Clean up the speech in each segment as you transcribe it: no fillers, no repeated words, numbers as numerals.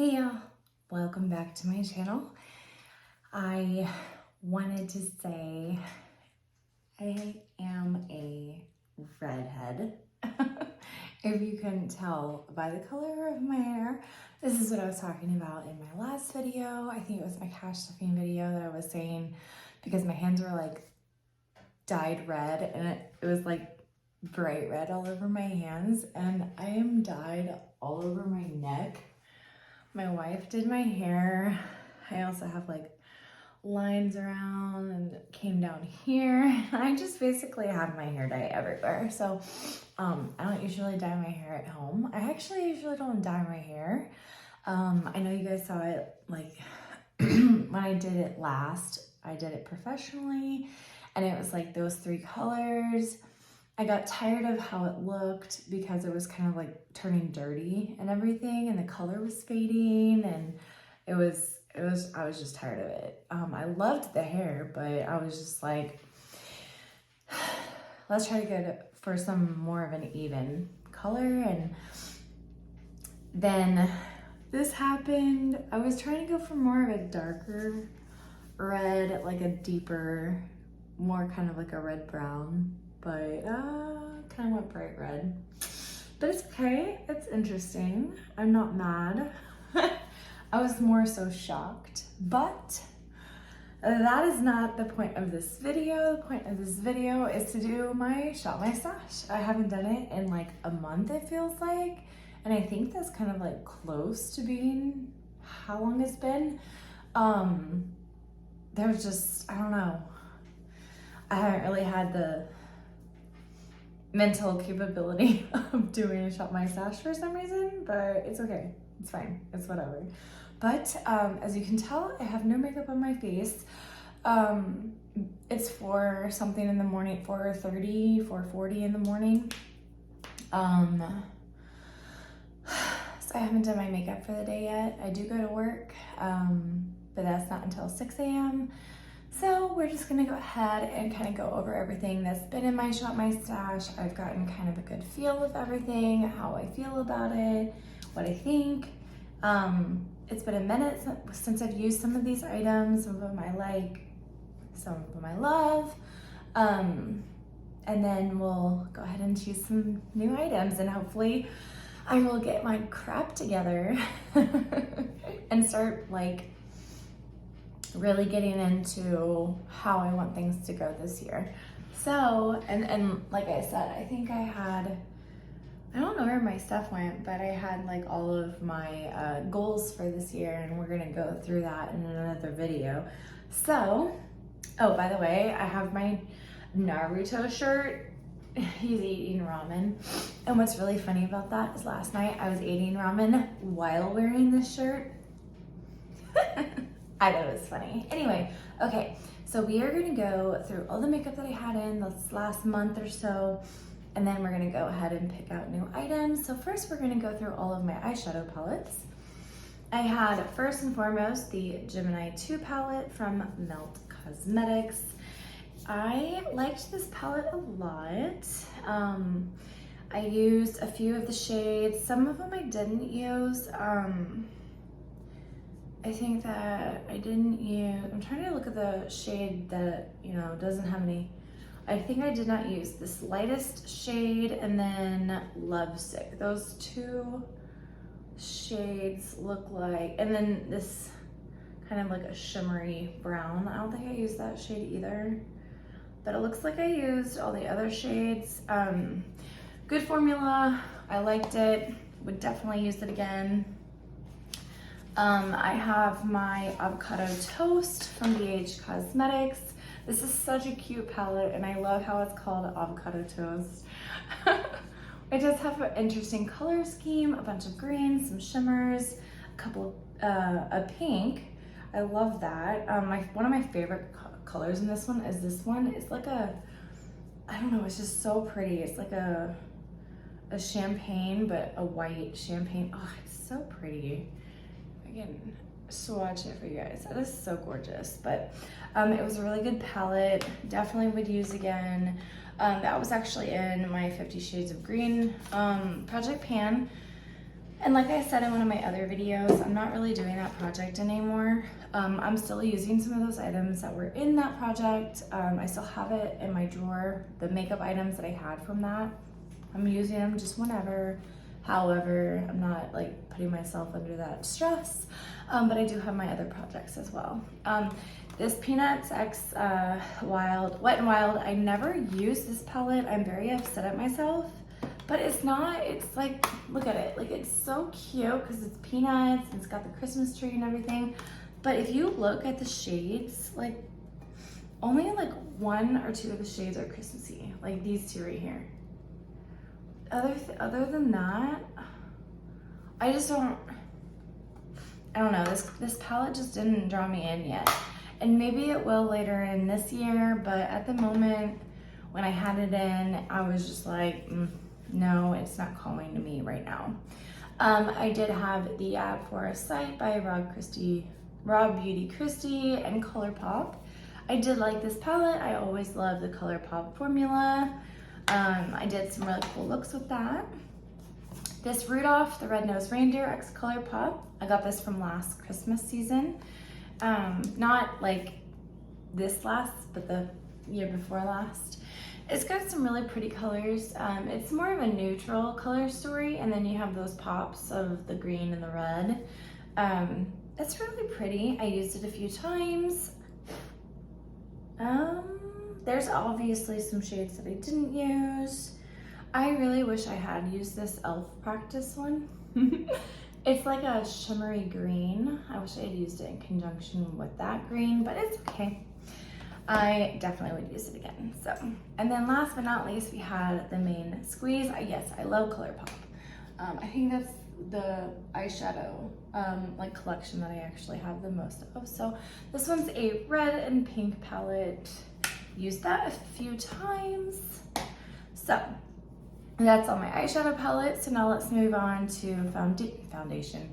Hey y'all, welcome back to my channel. I wanted to say I am a redhead. If you couldn't tell by the color of my hair, this is what I was talking about in my last video. I think it was my cash stuffing video that I was saying because my hands were like dyed red and it was like bright red all over my hands, and I am dyed all over my neck. My wife did my hair. I also have like lines around and it came down here. I just basically have my hair dye everywhere. So I don't usually dye my hair at home. I actually usually don't dye my hair. I know you guys saw it like when I did it last, I did it professionally and it was like those three colors. I got tired of how it looked because it was kind of like turning dirty and everything, and the color was fading, and I was just tired of it. I loved the hair, but I was just like, let's try to go for some more of an even color. And then this happened. I was trying to go for more of a darker red, like a deeper, more kind of like a red brown, but kind of went bright red. But it's okay, it's interesting. I'm not mad. I was more so shocked, but that is not the point of this video. The point of this video is to do my shop my stash. I haven't done it in like a month, it feels like, and I think that's kind of like close to being how long it's been. There's just, I don't know, I haven't really had the mental capability of doing a shop my stash for some reason, but it's okay, it's fine, it's whatever. But as you can tell, I have no makeup on my face. It's for something in the morning, 4:30, 4:40 in the morning. So I haven't done my makeup for the day yet. I do go to work, but that's not until 6 a.m. So we're just gonna go ahead and kind of go over everything that's been in my shop my stash. I've gotten kind of a good feel of everything, how I feel about it, what I think. It's been a minute since I've used some of these items. Some of them I like, some of them I love. And then we'll go ahead and choose some new items, and hopefully I will get my crap together and start like really getting into how I want things to go this year. So, and like I said, I think I don't know where my stuff went, but I had like all of my goals for this year, and we're gonna go through that in another video. So, oh, by the way, I have my Naruto shirt. He's eating ramen. And what's really funny about that is last night I was eating ramen while wearing this shirt. I thought it was funny. Anyway, okay, so we are gonna go through all the makeup that I had in this last month or so, and then we're gonna go ahead and pick out new items. So first we're gonna go through all of my eyeshadow palettes. I had first and foremost the Gemini 2 palette from Melt Cosmetics. I liked this palette a lot. I used a few of the shades. Some of them I didn't use. I think that I didn't use, I'm trying to look at the shade that, you know, doesn't have any, I think I did not use this lightest shade and then Lovesick. Those two shades look like, and then this kind of like a shimmery brown. I don't think I used that shade either, but it looks like I used all the other shades. Good formula, I liked it, would definitely use it again. I have my Avocado Toast from BH Cosmetics. This is such a cute palette, and I love how it's called Avocado Toast. It does have an interesting color scheme, a bunch of greens, some shimmers, a couple a pink. I love that. One of my favorite colors in this one is this one. It's like a, I don't know, it's just so pretty. It's like a champagne, but a white champagne. Oh, it's so pretty. I can swatch it for you guys. That is so gorgeous. But it was a really good palette. Definitely would use again. That was actually in my 50 Shades of Green project pan. And like I said in one of my other videos, I'm not really doing that project anymore. I'm still using some of those items that were in that project. I still have it in my drawer, the makeup items that I had from that. I'm using them just whenever. However, I'm not like putting myself under that stress, but I do have my other projects as well. This Peanuts X Wet n Wild, I never use this palette. I'm very upset at myself, but it's not, it's like, look at it. Like, it's so cute because it's peanuts and it's got the Christmas tree and everything. But if you look at the shades, like only like 1 or 2 of the shades are Christmassy, like these 2 right here. Other than that, I don't know, this palette just didn't draw me in yet. And maybe it will later in this year, but at the moment when I had it in, I was just like, no, it's not calling to me right now. I did have the Ad for a Sight by Rob Beauty Christie and ColourPop. I did like this palette. I always love the ColourPop formula. I did some really cool looks with that. This Rudolph the Red-Nosed Reindeer x ColourPop. I got this from last Christmas season. Not like this last, but the year before last. It's got some really pretty colors. It's more of a neutral color story, and then you have those pops of the green and the red. It's really pretty. I used it a few times. There's obviously some shades that I didn't use. I really wish I had used this e.l.f. practice one. It's like a shimmery green. I wish I had used it in conjunction with that green, but it's okay. I definitely would use it again. So, and then last but not least, we had the main squeeze. Yes, I love ColourPop. I think that's the eyeshadow like collection that I actually have the most of. So this one's a red and pink palette. Used that a few times. So that's on my eyeshadow palette. So now let's move on to foundation.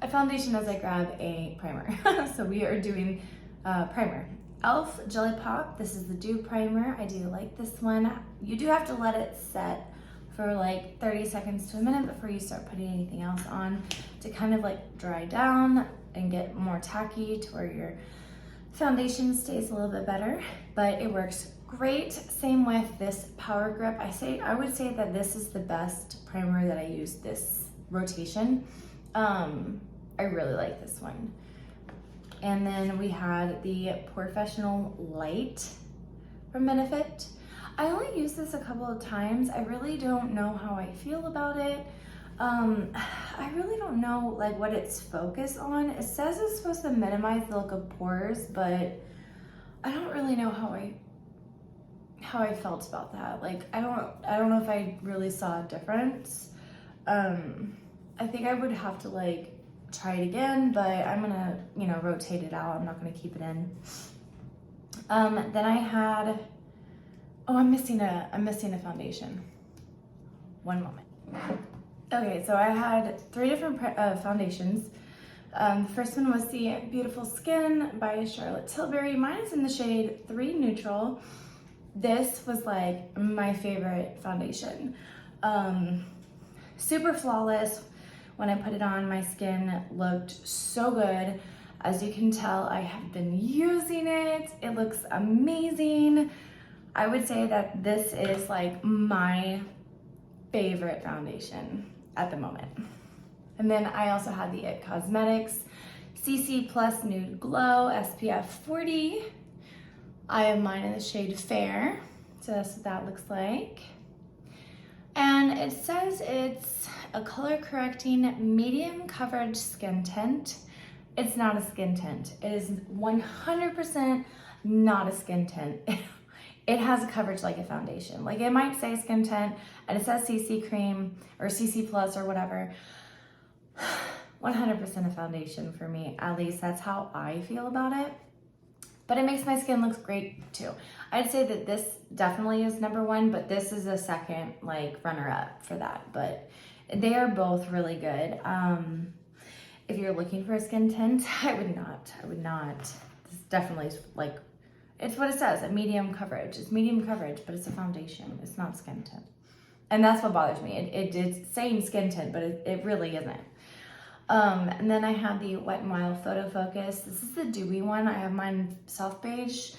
A foundation as I grab a primer. So we are doing primer. e.l.f. Jelly Pop. This is the Dew Primer. I do like this one. You do have to let it set for like 30 seconds to a minute before you start putting anything else on to kind of like dry down and get more tacky to where your foundation stays a little bit better, but it works great. Same with this Power Grip. I would say that this is the best primer that I used this rotation. I really like this one. And then we had the Professional Light from Benefit. I only used this a couple of times. I really don't know how I feel about it. I really don't know like what it's focused on. It says it's supposed to minimize the look of pores, but I don't really know how I felt about that. Like I don't know if I really saw a difference. I think I would have to like try it again, but I'm gonna, you know, rotate it out. I'm not gonna keep it in. Then I had, oh, I'm missing a foundation. One moment. Okay, so I had 3 different foundations. The first one was the Beautiful Skin by Charlotte Tilbury. Mine is in the shade 3 Neutral. This was like my favorite foundation. Super flawless. When I put it on, my skin looked so good. As you can tell, I have been using it. It looks amazing. I would say that this is like my favorite foundation at the moment. And then I also had the IT Cosmetics CC Plus Nude Glow SPF 40. I have mine in the shade Fair, so that's what that looks like. And it says it's a color correcting medium coverage skin tint. It's not a skin tint. It is 100% not a skin tint. It has a coverage like a foundation. Like it might say skin tint and it says CC cream or CC plus or whatever. 100% a foundation for me. At least that's how I feel about it. But it makes my skin look great too. I'd say that this definitely is #1, but this is a second like runner up for that. But they are both really good. If you're looking for a skin tint, I would not. This definitely is like, it's what it says, a medium coverage. It's medium coverage, but it's a foundation. It's not skin tint. And that's what bothers me. It's saying skin tint, but it really isn't. And then I have the Wet n Wild Photo Focus. This is the dewy one. I have mine soft beige,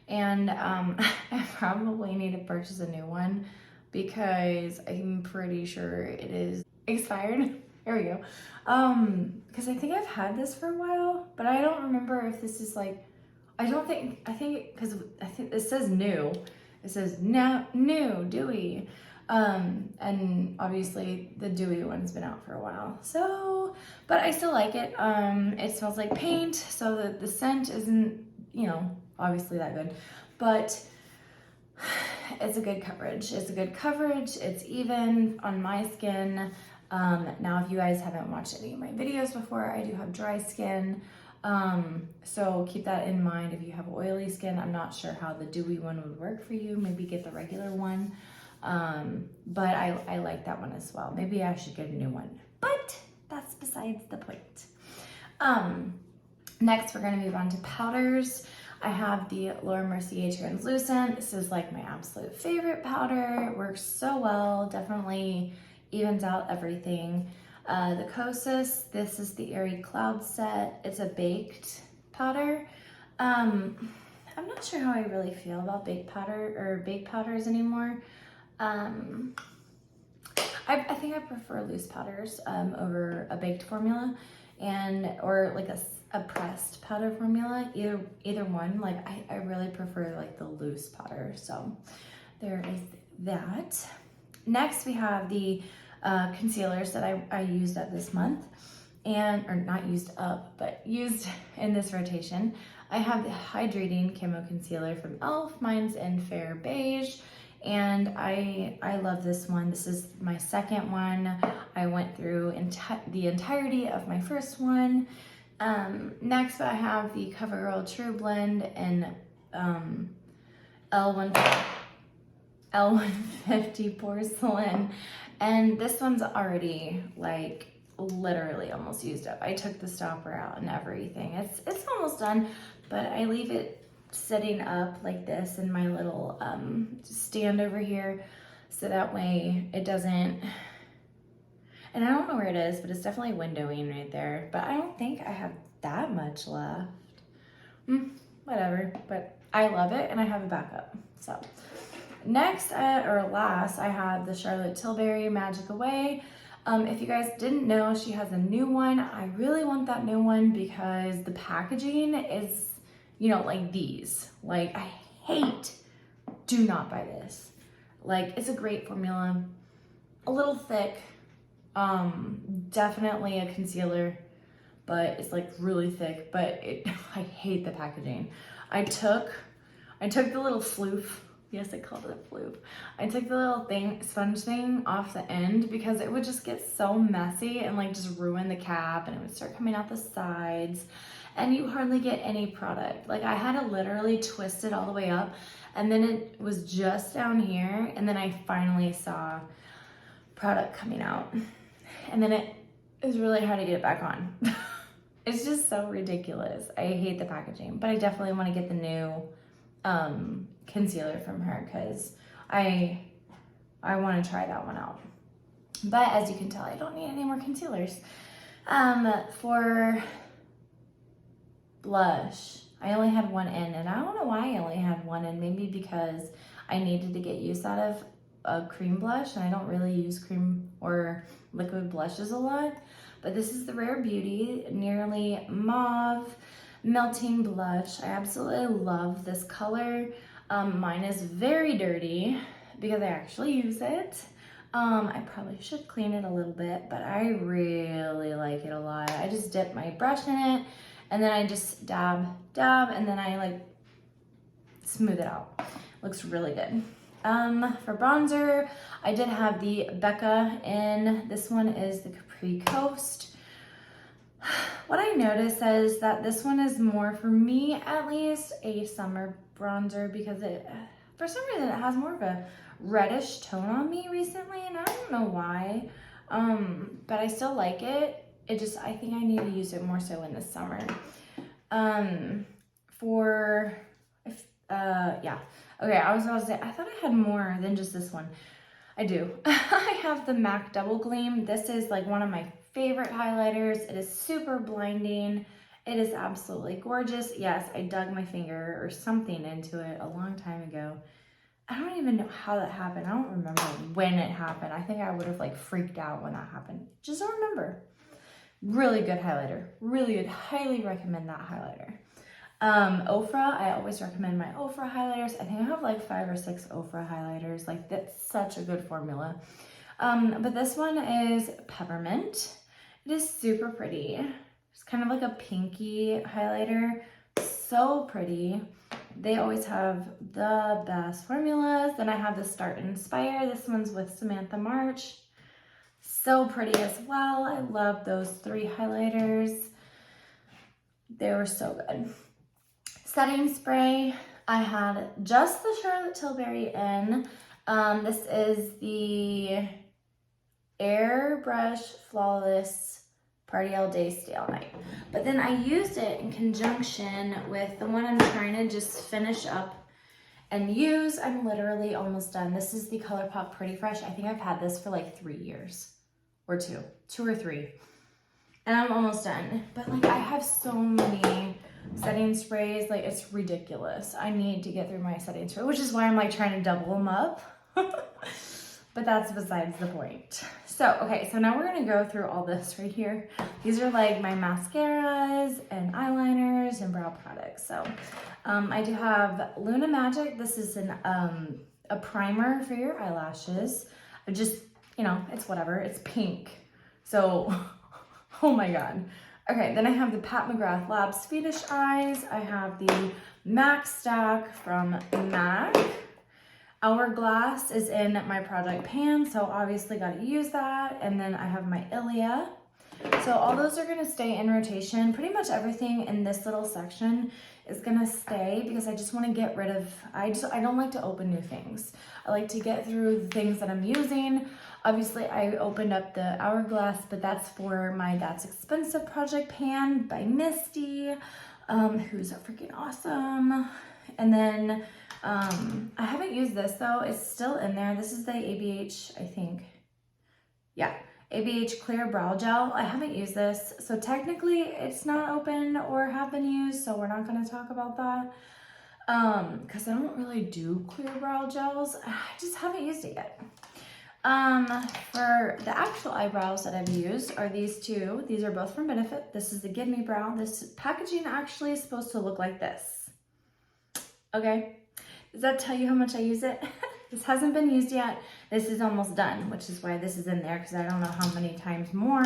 and I probably need to purchase a new one because I'm pretty sure it is expired. There we go. Because I think I've had this for a while, but I don't remember if this is like, because I think it says new. It says new dewy. And obviously the dewy one's been out for a while. So, but I still like it. It smells like paint, so the scent isn't, you know, obviously that good, but it's a good coverage. It's a good coverage. It's even on my skin. Now, if you guys haven't watched any of my videos before, I do have dry skin. So keep that in mind. If you have oily skin, I'm not sure how the dewy one would work for you. Maybe get the regular one. But I like that one as well. Maybe I should get a new one, but that's besides the point. Next, we're going to move on to powders. I have the Laura Mercier Translucent. This is like my absolute favorite powder. It works so well. Definitely evens out everything. The Kosas, this is the Airy Cloud Set. It's a baked powder. I'm not sure how I really feel about baked powders anymore. I think I prefer loose powders over a baked formula, or like a pressed powder formula. Either one. Like I really prefer like the loose powder. So there is that. Next, we have the concealers that I used up this month, or not used up, but used in this rotation. I have the Hydrating Camo Concealer from e.l.f. Mine's in Fair Beige, and I love this one. This is my second one. I went through the entirety of my first one. Next, I have the CoverGirl True Blend in L150 Porcelain, and this one's already like literally almost used up. I took the stopper out and everything. It's almost done, but I leave it sitting up like this in my little stand over here, so that way it doesn't, and I don't know where it is, but it's definitely windowing right there, but I don't think I have that much left. Whatever, but I love it and I have a backup. So next, or last, I have the Charlotte Tilbury Magic Away. If you guys didn't know, she has a new one. I really want that new one because the packaging is, you know, like these. Like, I do not buy this. Like, it's a great formula, a little thick, definitely a concealer, but it's like really thick, but I hate the packaging. I took the little floof. Yes, I called it a floof. I took the little sponge thing off the end because it would just get so messy and like just ruin the cap, and it would start coming out the sides, and you hardly get any product. Like, I had to literally twist it all the way up, and then it was just down here, and then I finally saw product coming out, and then it was really hard to get it back on. It's just so ridiculous. I hate the packaging, but I definitely want to get the new concealer from her because I want to try that one out. But as you can tell, I don't need any more concealers. For blush, I only had one in, and I don't know why I only had one in. Maybe because I needed to get use out of a cream blush, and I don't really use cream or liquid blushes a lot. But this is the Rare Beauty Nearly Mauve Melting Blush. I absolutely love this color. Mine is very dirty because I actually use it. I probably should clean it a little bit, but I really like it a lot. I just dip my brush in it, and then I just dab, and then I like smooth it out. Looks really good. For bronzer, I did have the Becca in. This one is the Capri Coast. What I noticed is that this one is more, for me at least, a summer bronzer because for some reason it has more of a reddish tone on me recently, and I don't know why, but I still like it. I think I need to use it more so in the summer. Yeah. Okay, I was about to say, I thought I had more than just this one. I do. I have the MAC Double Gleam. This is like one of my favorite highlighters. It is super blinding. It is absolutely gorgeous. Yes, I dug my finger or something into it a long time ago. I don't even know how that happened. I don't remember when it happened. I think I would have like freaked out when that happened. Just don't remember. Really good highlighter. Really good. Highly recommend that highlighter. Ofra, I always recommend my Ofra highlighters. I think I have like 5 or 6 Ofra highlighters. Like that's such a good formula. But this one is Peppermint. It is super pretty. It's kind of like a pinky highlighter. So pretty. They always have the best formulas. Then I have the Start Inspire. This one's with Samantha March. So pretty as well. I love those 3 highlighters. They were so good. Setting spray. I had just the Charlotte Tilbury in. This is the Airbrush Flawless Party All Day, Stay All Night. But then I used it in conjunction with the one I'm trying to just finish up and use. I'm literally almost done. This is the ColourPop Pretty Fresh. I think I've had this for like 3 years or 2 or 3. And I'm almost done. But like I have so many setting sprays, like it's ridiculous. I need to get through my setting spray, which is why I'm like trying to double them up. But that's besides the point. So, okay, so now we're gonna go through all this right here. These are like my mascaras and eyeliners and brow products. So I do have Luna Magic. This is a primer for your eyelashes. I just, you know, it's whatever, it's pink. So, oh my God. Okay, then I have the Pat McGrath Lab Swedish Eyes. I have the MAC Stack from MAC. Hourglass is in my project pan, so obviously got to use that. And then I have my Ilia. So all those are going to stay in rotation. Pretty much everything in this little section is going to stay because I just want to get rid of, I don't like to open new things. I like to get through the things that I'm using. Obviously I opened up the Hourglass, but that's for my That's Expensive project pan by Misty, who's freaking awesome. And then I haven't used this though. It's still in there. This is the ABH, I think. Yeah, ABH Clear Brow Gel. I haven't used this. So technically it's not open or have been used. So we're not going to talk about that. Cause I don't really do clear brow gels. I just haven't used it yet. For the actual eyebrows that I've used are these 2. These are both from Benefit. This is the Give Me Brow. This packaging actually is supposed to look like this. Okay. Does that tell you how much I use it? This hasn't been used yet. This is almost done, which is why this is in there because I don't know how many times more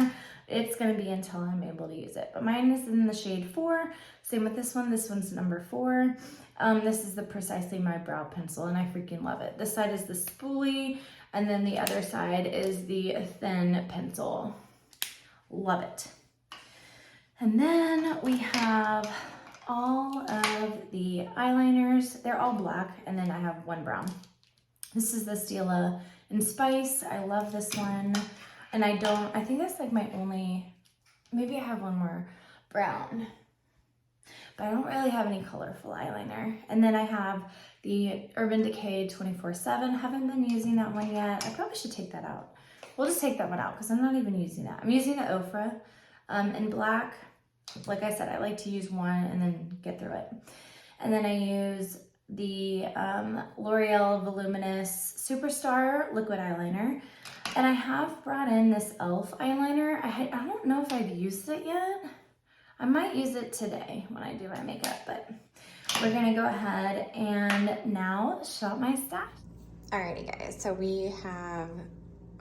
it's going to be until I'm able to use it. But mine is in the shade 4. Same with this one. This one's number 4. This is the Precisely My Brow Pencil, and I freaking love it. This side is the spoolie, and then the other side is the thin pencil. Love it. And then we have all of the eyeliners. They're all black, and then I have one brown. This is the Stila in Spice. I love this one. And I think that's like my only, maybe I have one more brown, but I don't really have any colorful eyeliner. And then I have the Urban Decay 24/7. Haven't been using that one yet. I probably should take that out. We'll just take that one out because I'm not even using that. I'm using the Ofra in black. Like I said, I like to use one and then get through it. And then I use the L'Oreal Voluminous Superstar Liquid Eyeliner. And I have brought in this e.l.f. eyeliner. I don't know if I've used it yet. I might use it today when I do my makeup, but we're gonna go ahead and now shop my stash. Alrighty guys, so we have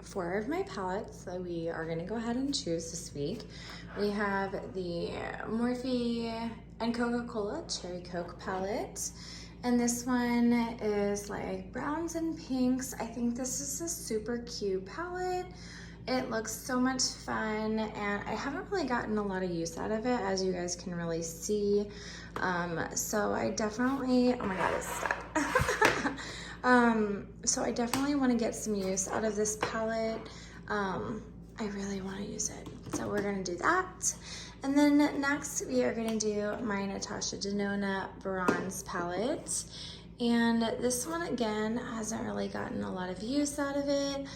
4 of my palettes that we are gonna go ahead and choose this week. We have the Morphe and Coca-Cola Cherry Coke palette. And this one is like browns and pinks. I think this is a super cute palette. It looks so much fun, and I haven't really gotten a lot of use out of it, as you guys can really see. So I definitely, oh my God, it's stuck. So I definitely want to get some use out of this palette. I really want to use it. So we're going to do that. And then next we are going to do my Natasha Denona Bronze palette. And this one, again, hasn't really gotten a lot of use out of it,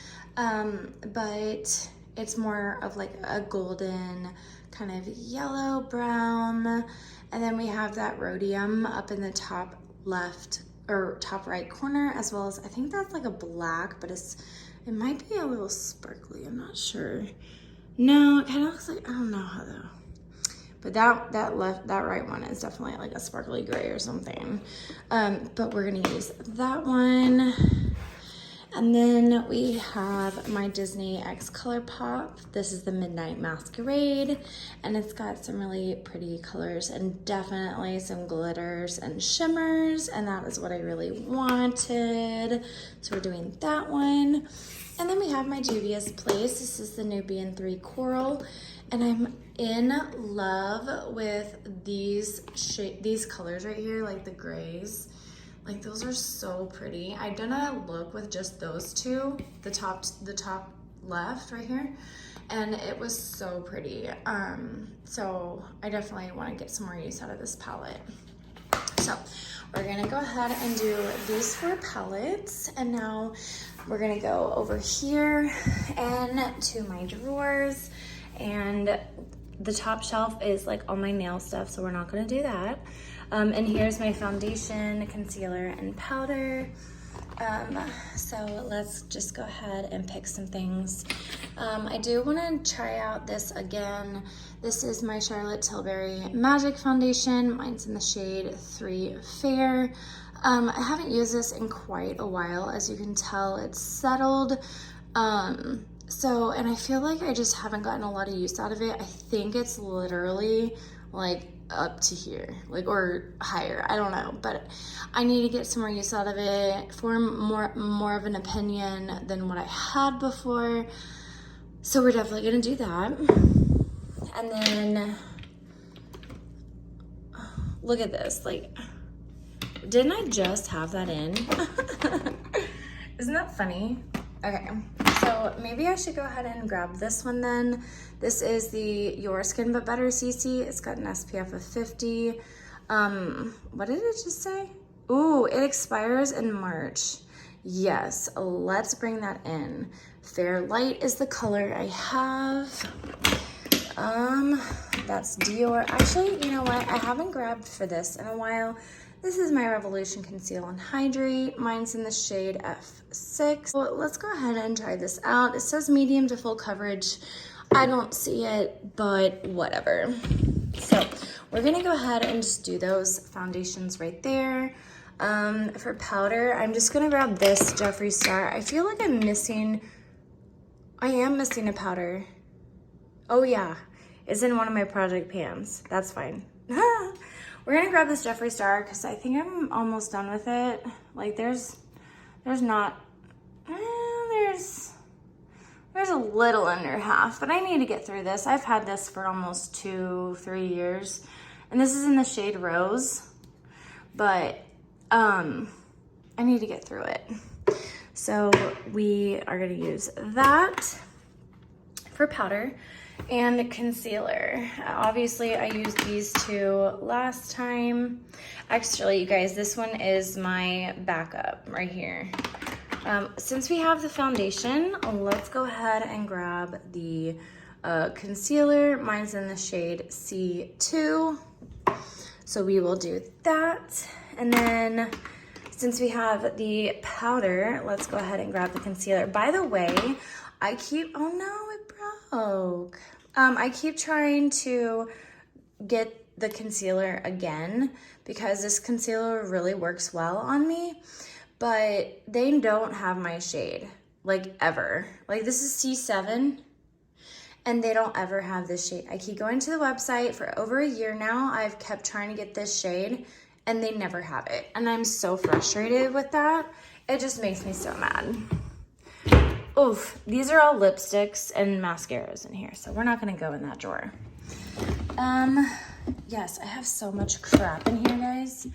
but it's more of like a golden kind of yellow brown. And then we have that rhodium up in the top left or top right corner, as well as I think that's like a black, but it might be a little sparkly, I'm not sure. No, it kind of looks like, I don't know how though. But that right one is definitely like a sparkly gray or something. But we're gonna use that one. And then we have my Disney X ColourPop. This is the Midnight Masquerade, and it's got some really pretty colors and definitely some glitters and shimmers, and that is what I really wanted. So we're doing that one. And then we have my Juvia's Place. This is the Nubian 3 Coral, and I'm in love with these colors right here, like the grays. Like those are so pretty. I've done a look with just those two, the top left right here, and it was so pretty. So I definitely want to get some more use out of this palette. So we're gonna go ahead and do these 4 palettes, and now we're gonna go over here and to my drawers, and the top shelf is like all my nail stuff, so we're not gonna do that. And here's my foundation, concealer, and powder. So let's just go ahead and pick some things. I do want to try out this again. This is my Charlotte Tilbury Magic Foundation. Mine's in the shade 3 Fair. I haven't used this in quite a while. As you can tell, it's settled. And I feel like I just haven't gotten a lot of use out of it. I think it's literally like up to here, like, or higher, I don't know, but I need to get some more use out of it, form more of an opinion than what I had before. So we're definitely gonna do that. And then look at this, like, didn't I just have that in? Isn't that funny? Okay, so maybe I should go ahead and grab this one then. This is the Your Skin But Better CC. It's got an SPF of 50. What did it just say? Ooh, it expires in March. Yes, let's bring that in. Fair Light is the color I have. That's Dior. Actually, you know what? I haven't grabbed for this in a while. This is my Revolution Conceal and Hydrate. Mine's in the shade F6. So let's go ahead and try this out. It says medium to full coverage. I don't see it, but whatever. So we're gonna go ahead and just do those foundations right there. For powder, I'm just gonna grab this Jeffree Star. I feel like I am missing a powder. Oh yeah, it's in one of my project pans. That's fine. We're gonna grab this Jeffree Star because I think I'm almost done with it. Like there's a little under half, but I need to get through this. I've had this for almost 2-3 years, and this is in the shade Rose, but I need to get through it. So we are gonna use that for powder and concealer. Obviously I used these 2 last time. Actually, you guys, this one is my backup right here. Since we have the foundation, let's go ahead and grab the concealer. Mine's in the shade C2. So we will do that. And then since we have the powder, let's go ahead and grab the concealer. By the way, I keep trying to get the concealer again because this concealer really works well on me, but they don't have my shade, like ever. Like this is C7 and they don't ever have this shade. I keep going to the website for over a year now. I've kept trying to get this shade and they never have it. And I'm so frustrated with that. It just makes me so mad. Oof, these are all lipsticks and mascaras in here, so we're not gonna go in that drawer. Yes, I have so much crap in here, guys.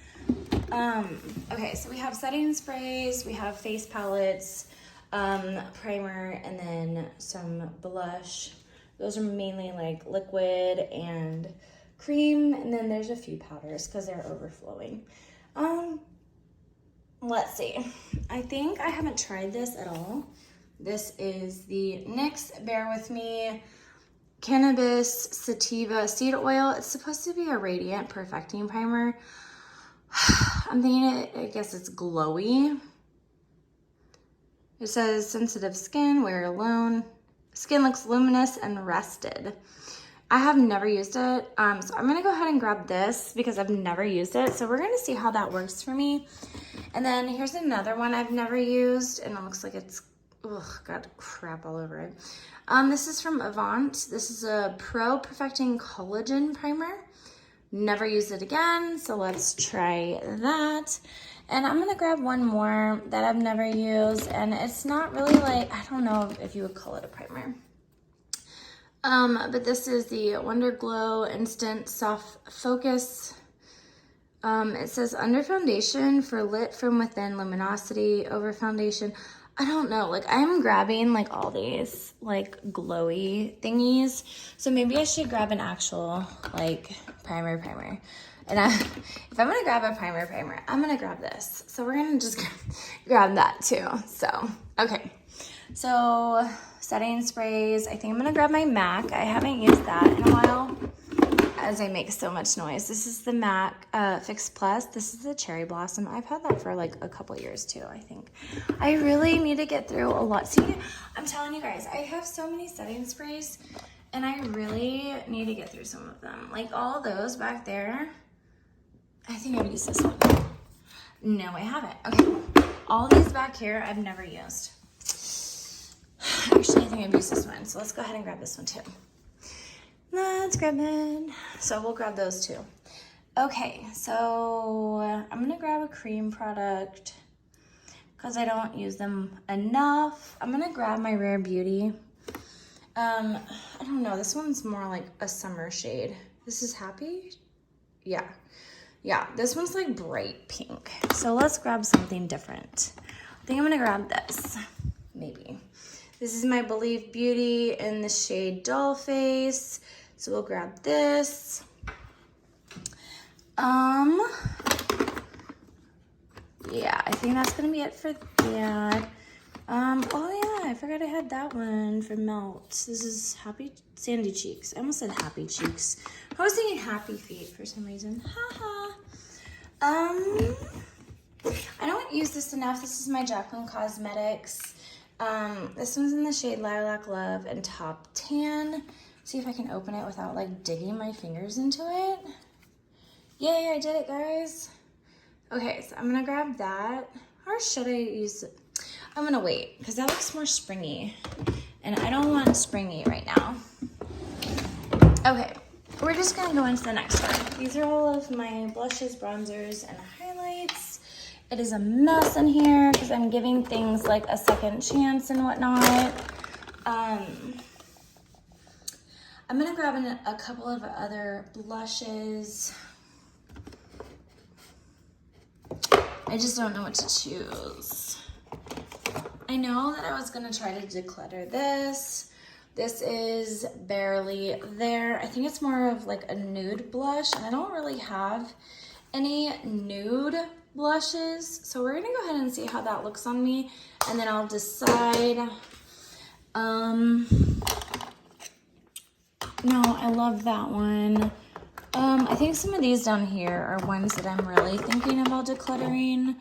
Okay, so we have setting sprays, we have face palettes, primer, and then some blush. Those are mainly like liquid and cream, and then there's a few powders because they're overflowing. let's see. I think I haven't tried this at all. This is the NYX Bear With Me Cannabis Sativa Seed Oil. It's supposed to be a radiant perfecting primer. I'm thinking I guess it's glowy. It says sensitive skin, wear alone. Skin looks luminous and rested. I have never used it, so I'm gonna go ahead and grab this because I've never used it. So we're gonna see how that works for me. And then here's another one I've never used, and it looks like it's, got crap all over it. This is from Avant. This is a Pro Perfecting Collagen Primer. Never used it again, so let's try that. And I'm gonna grab one more that I've never used, and it's not really like, I don't know if you would call it a primer. But this is the Wonder Glow Instant Soft Focus. It says under foundation for lit from within luminosity, over foundation. I don't know, like I'm grabbing like all these like glowy thingies. So maybe I should grab an actual like primer. And if I'm gonna grab a primer, I'm gonna grab this. So we're gonna just grab that too. So, okay. So setting sprays, I think I'm gonna grab my MAC. I haven't used that in a while as I make so much noise. This is the MAC Fix Plus. This is the Cherry Blossom. I've had that for like a couple years too, I think. I really need to get through a lot. See, I'm telling you guys, I have so many setting sprays and I really need to get through some of them. Like all those back there, I think I've used this one. No, I haven't. Okay, all these back here I've never used. Actually, I think I've used this one. So let's go ahead and grab this one too. Let's grab it. So we'll grab those two. Okay, so I'm gonna grab a cream product because I don't use them enough. I'm gonna grab my Rare Beauty. I don't know, this one's more like a summer shade. This is Happy? Yeah, this one's like bright pink. So let's grab something different. I think I'm gonna grab this, maybe. This is my Believe Beauty in the shade Doll Face. So we'll grab this. Yeah, I think that's gonna be it for that. Oh yeah, I forgot I had that one from Melt. This is Happy Sandy Cheeks. I almost said Happy Cheeks. I was thinking Happy Feet for some reason. Haha. I don't use this enough. This is my Jaclyn Cosmetics. This one's in the shade Lilac Love and Top Tan. See if I can open it without like digging my fingers into it. Yay, I did it, guys. Okay, so I'm gonna grab that. Or should I use it? I'm gonna wait because that looks more springy and I don't want springy right now. Okay, we're just gonna go into the next one. These are all of my blushes, bronzers, and highlights. It is a mess in here because I'm giving things like a second chance and whatnot. I'm gonna grab a couple of other blushes. I just don't know what to choose. I know that I was gonna try to declutter this. This is Barely There. I think it's more of like a nude blush, and I don't really have any nude blushes. So we're gonna go ahead and see how that looks on me, and then I'll decide. No, I love that one. I think some of these down here are ones that I'm really thinking about decluttering.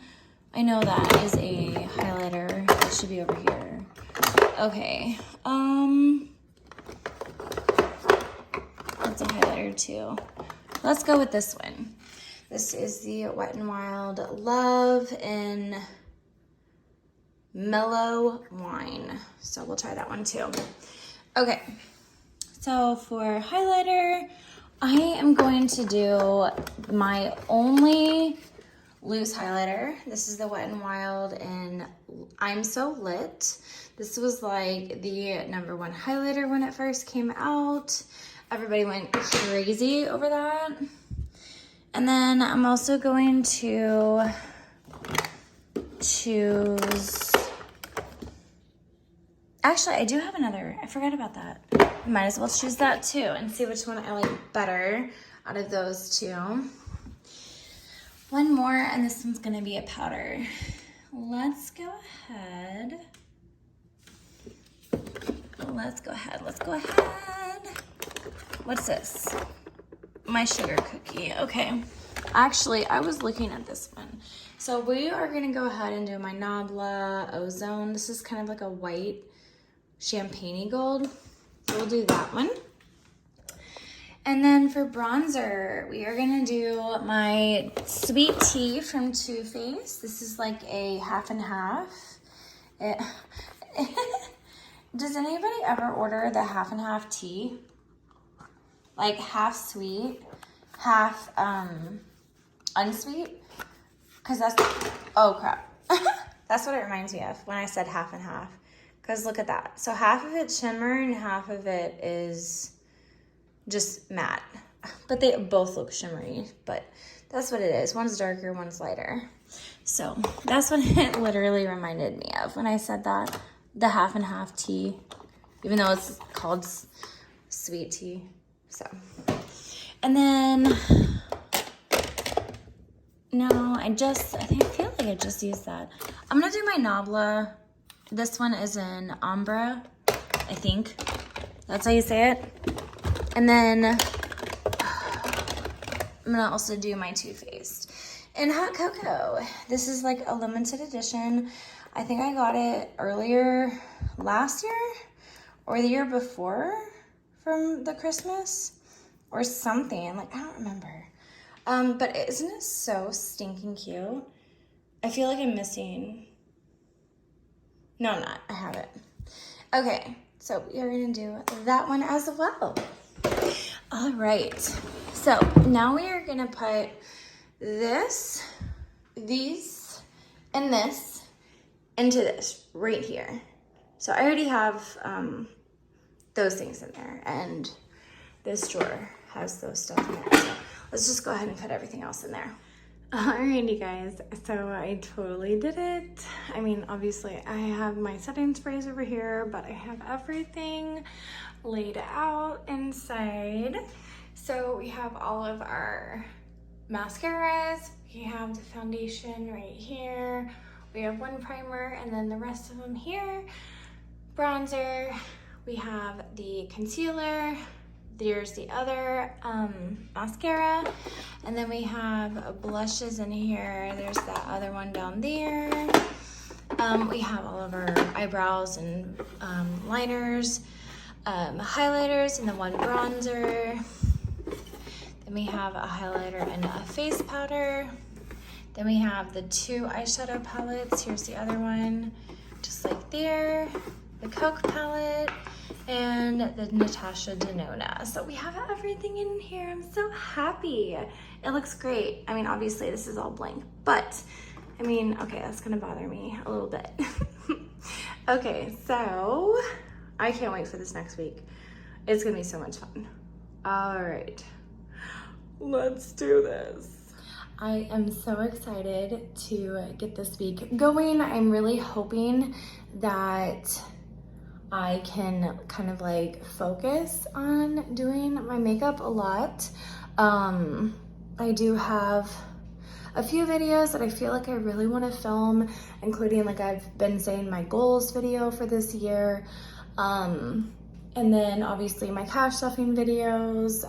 I know that is a highlighter. It should be over here. Okay. That's a highlighter too. Let's go with this one. This is the Wet n Wild Love in Mellow Wine. So we'll try that one too. Okay. So for highlighter, I am going to do my only loose highlighter. This is the Wet n Wild in I'm So Lit. This was like the #1 highlighter when it first came out. Everybody went crazy over that. And then I'm also going to choose, actually I do have another, I forgot about that. I might as well choose that too and see which one I like better out of those two. One more, and this one's gonna be a powder. Let's go ahead. Let's go ahead. What's this? My sugar cookie, okay. Actually, I was looking at this one. So we are gonna go ahead and do my Nabla Ozone. This is kind of like a white champagne-y gold. So we'll do that one. And then for bronzer, we are gonna do my Sweet Tea from Too Faced. This is like a half and half. Does anybody ever order the half and half tea? Like half sweet, half unsweet? Cause that's, oh crap. That's what it reminds me of when I said half and half. Cause look at that. So half of it's shimmer and half of it is just matte. But they both look shimmery, but that's what it is. One's darker, one's lighter. So that's what it literally reminded me of when I said that. The half and half tea, even though it's called sweet tea. So, and then, no, I feel like I just used that. I'm gonna do my Nabla. This one is in Ombre, I think. That's how you say it. And then I'm gonna also do my Too Faced in Hot Cocoa. This is like a limited edition. I think I got it earlier last year or the year before from the Christmas or something. Like, I don't remember. But isn't it so stinking cute? I feel like I'm missing. No, I'm not. I have it. Okay, so we are gonna do that one as well. All right. So now we are gonna put this, these, and this into this right here. So I already have those things in there, and this drawer has those stuff in there. So let's just go ahead and put everything else in there. Alrighty guys, so I totally did it. I mean, obviously I have my setting sprays over here, but I have everything laid out inside. So we have all of our mascaras, we have the foundation right here, we have one primer and then the rest of them here. Bronzer, we have the concealer, there's the other mascara, and then we have blushes in here. There's that other one down there. We have all of our eyebrows and liners, highlighters, and then one bronzer. Then we have a highlighter and a face powder. Then we have the two eyeshadow palettes. Here's the other one, just like there. The Coke palette and the Natasha Denona. So we have everything in here. I'm so happy. It looks great. I mean, obviously this is all blank, but I mean, okay, that's gonna bother me a little bit. Okay, so I can't wait for this next week. It's gonna be so much fun. All right, let's do this. I am so excited to get this week going. I'm really hoping that I can kind of like focus on doing my makeup a lot. I do have a few videos that I feel like I really want to film, including, like I've been saying, my goals video for this year. And then obviously my cash stuffing videos.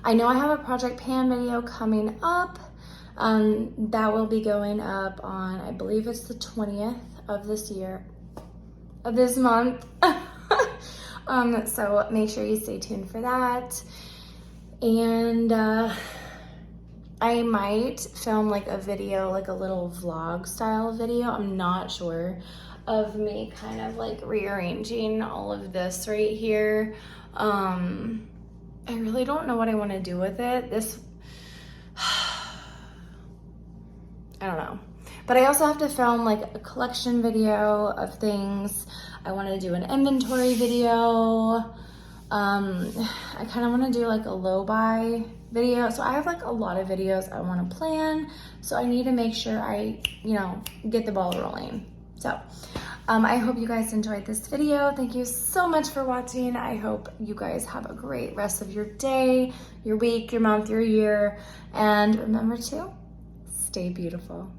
I know I have a Project Pan video coming up. That will be going up on, I believe it's the 20th of this month. So make sure you stay tuned for that. And I might film like a video, like a little vlog style video. I'm not sure, of me kind of like rearranging all of this right here. I really don't know what I want to do with it. I don't know. But I also have to film like a collection video of things. I want to do an inventory video. I kind of want to do like a low buy video. So I have like a lot of videos I want to plan. So I need to make sure I, get the ball rolling. So I hope you guys enjoyed this video. Thank you so much for watching. I hope you guys have a great rest of your day, your week, your month, your year. And remember to stay beautiful.